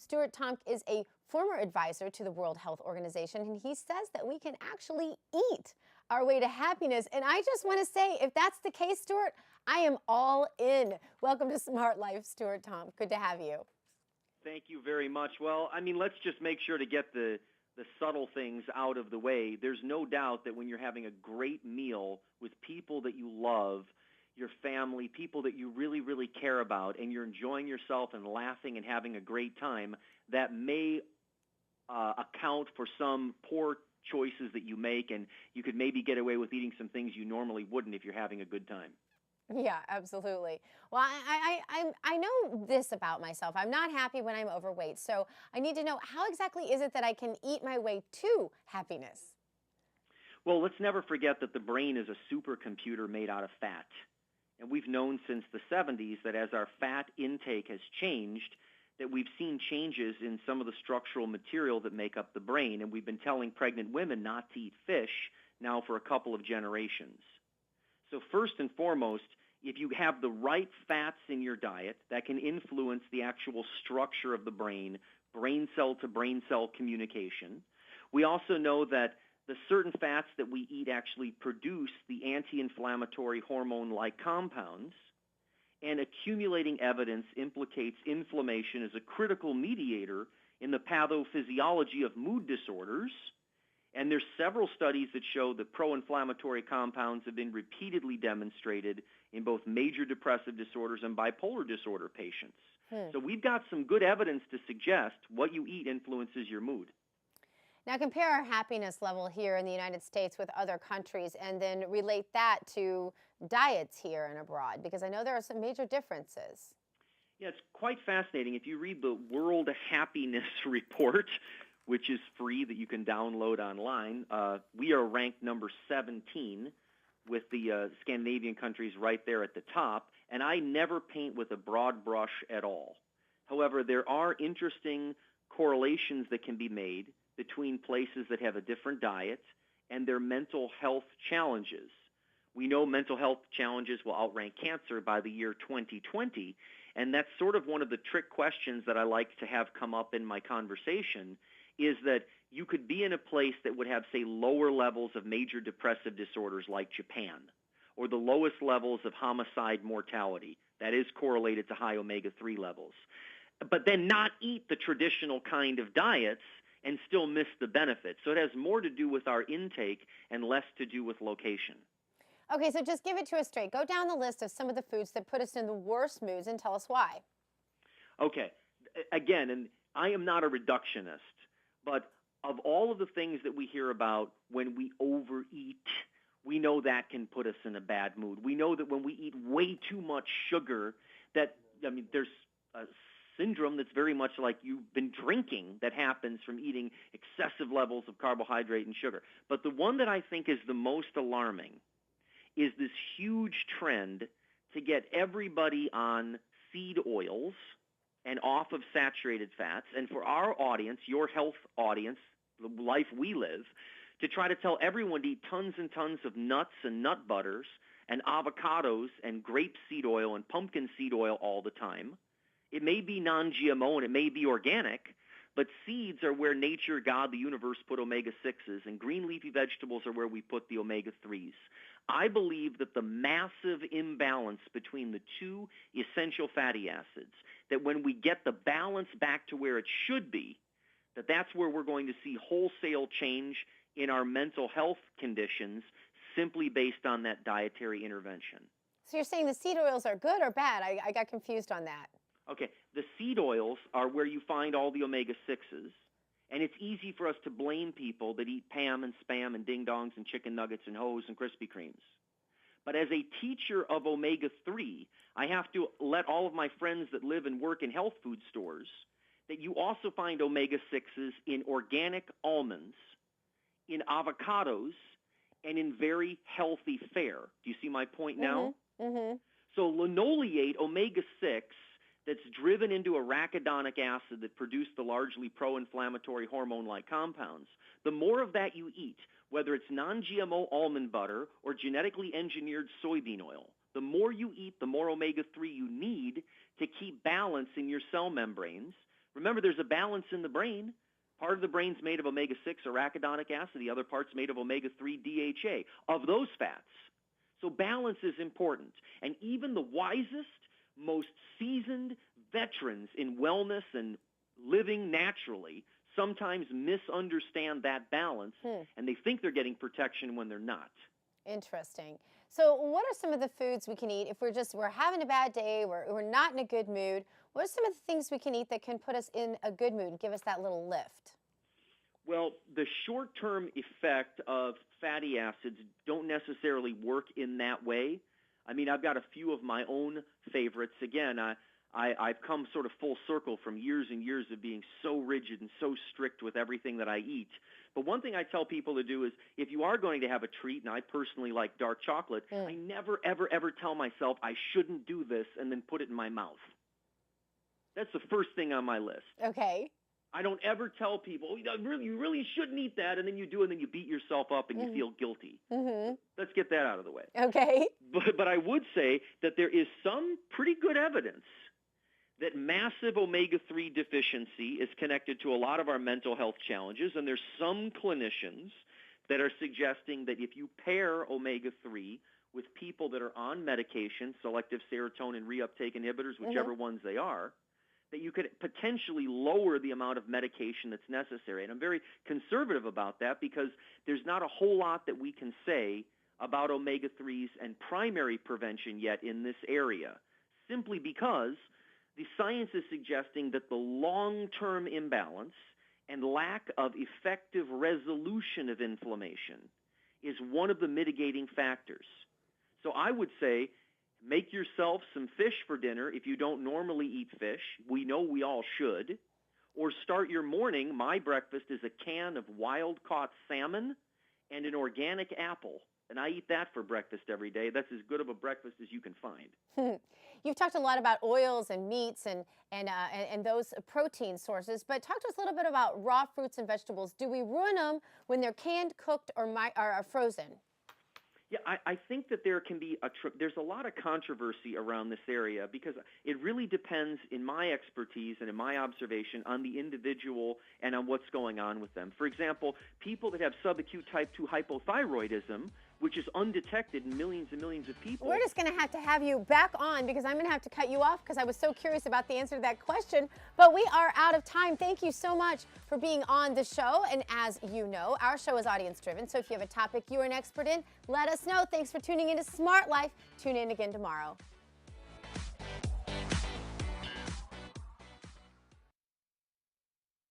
Stuart Tomc is a former advisor to the World Health Organization, and he says that we can actually eat our way to happiness. And I just want to say, if that's the case, Stuart, I am all in. Welcome to Smart Life, Stuart Tomc. Good to have you. Thank you very much. Well, I mean, let's just make sure to get the subtle things out of the way. There's no doubt that when you're having a great meal with people that you love, your family, people that you really, really care about, and you're enjoying yourself and laughing and having a great time, that may account for some poor choices that you make, and you could maybe get away with eating some things you normally wouldn't if you're having a good time. Yeah, absolutely. Well, I know this about myself. I'm not happy when I'm overweight. So I need to know, how exactly is it that I can eat my way to happiness? Well, let's never forget that the brain is a supercomputer made out of fat. And we've known since the 70s that as our fat intake has changed, that we've seen changes in some of the structural material that make up the brain. And we've been telling pregnant women not to eat fish now for a couple of generations. So first and foremost, if you have the right fats in your diet, that can influence the actual structure of the brain cell to brain cell communication. We also know that the certain fats that we eat actually produce the anti-inflammatory hormone-like compounds, and accumulating evidence implicates inflammation as a critical mediator in the pathophysiology of mood disorders. And there's several studies that show that pro-inflammatory compounds have been repeatedly demonstrated in both major depressive disorders and bipolar disorder patients. So we've got some good evidence to suggest what you eat influences your mood. Now compare our happiness level here in the United States with other countries, and then relate that to diets here and abroad, because I know there are some major differences. Yeah, it's quite fascinating. If you read the World Happiness Report, which is free, that you can download online, we are ranked number 17 with the Scandinavian countries right there at the top, and I never paint with a broad brush at all. However, there are interesting correlations that can be made between places that have a different diet and their mental health challenges. We know mental health challenges will outrank cancer by the year 2020, and that's sort of one of the trick questions that I like to have come up in my conversation, is that you could be in a place that would have, say, lower levels of major depressive disorders like Japan, or the lowest levels of homicide mortality. That is correlated to high omega-3 levels. But then not eat the traditional kind of diets and still miss the benefits. So it has more to do with our intake and less to do with location. Okay, so just give it to us straight. Go down the list of some of the foods that put us in the worst moods and tell us why. Okay, again, and I am not a reductionist, but of all of the things that we hear about when we overeat, we know that can put us in a bad mood. We know that when we eat way too much sugar, that, I mean, there's a syndrome that's very much like you've been drinking that happens from eating excessive levels of carbohydrate and sugar. But the one that I think is the most alarming is this huge trend to get everybody on seed oils and off of saturated fats, and for our audience, your health audience, the life we live, to try to tell everyone to eat tons and tons of nuts and nut butters and avocados and grape seed oil and pumpkin seed oil all the time. It may be non-GMO and it may be organic, but seeds are where nature, God, the universe put omega-6s, and green leafy vegetables are where we put the omega-3s. I believe that the massive imbalance between the two essential fatty acids, that when we get the balance back to where it should be, that's where we're going to see wholesale change in our mental health conditions simply based on that dietary intervention. So you're saying the seed oils are good or bad? I got confused on that. Okay, the seed oils are where you find all the omega-6s, and it's easy for us to blame people that eat Pam and Spam and Ding Dongs and chicken nuggets and Ho's and Krispy Kremes. But as a teacher of omega-3, I have to let all of my friends that live and work in health food stores that you also find omega-6s in organic almonds, in avocados, and in very healthy fare. Do you see my point now? Mm-hmm. So linoleate omega-6 that's driven into arachidonic acid that produce the largely pro-inflammatory hormone-like compounds, the more of that you eat, whether it's non-GMO almond butter or genetically engineered soybean oil, the more you eat, the more omega-3 you need to keep balance in your cell membranes Remember, there's a balance in the brain. Part of the brain's made of omega-6 arachidonic acid. The other part's made of omega-3 DHA, of those fats. So balance is important. And even the wisest, most seasoned veterans in wellness and living naturally sometimes misunderstand that balance, and they think they're getting protection when they're not. Interesting. So what are some of the foods we can eat if we're having a bad day, we're not in a good mood? What are some of the things we can eat that can put us in a good mood, give us that little lift? Well, the short-term effect of fatty acids don't necessarily work in that way. I mean, I've got a few of my own favorites. Again, I've come sort of full circle from years and years of being so rigid and so strict with everything that I eat. But one thing I tell people to do is if you are going to have a treat, and I personally like dark chocolate, I never, ever, ever tell myself I shouldn't do this and then put it in my mouth. That's the first thing on my list. Okay. I don't ever tell people, you really shouldn't eat that, and then you do, and then you beat yourself up and you feel guilty. Let's get that out of the way. Okay. But I would say that there is some pretty good evidence that massive omega-3 deficiency is connected to a lot of our mental health challenges, and there's some clinicians that are suggesting that if you pair omega-3 with people that are on medication, selective serotonin reuptake inhibitors, whichever ones they are, that you could potentially lower the amount of medication that's necessary. And I'm very conservative about that because there's not a whole lot that we can say about omega-3s and primary prevention yet in this area, simply because the science is suggesting that the long-term imbalance and lack of effective resolution of inflammation is one of the mitigating factors. So I would say make yourself some fish for dinner if you don't normally eat fish. We know we all should. Or start your morning. My breakfast is a can of wild-caught salmon and an organic apple. And I eat that for breakfast every day. That's as good of a breakfast as you can find. You've talked a lot about oils and meats and those protein sources, but talk to us a little bit about raw fruits and vegetables. Do we ruin them when they're canned, cooked, or are frozen? Yeah, I think that there can be there's a lot of controversy around this area because it really depends, in my expertise and in my observation, on the individual and on what's going on with them. For example, people that have subacute type 2 hypothyroidism, which is undetected in millions and millions of people. We're just going to have you back on because I'm going to have to cut you off because I was so curious about the answer to that question. But we are out of time. Thank you so much for being on the show. And as you know, our show is audience driven. So if you have a topic you're an expert in, let us know. Thanks for tuning into Smart Life. Tune in again tomorrow.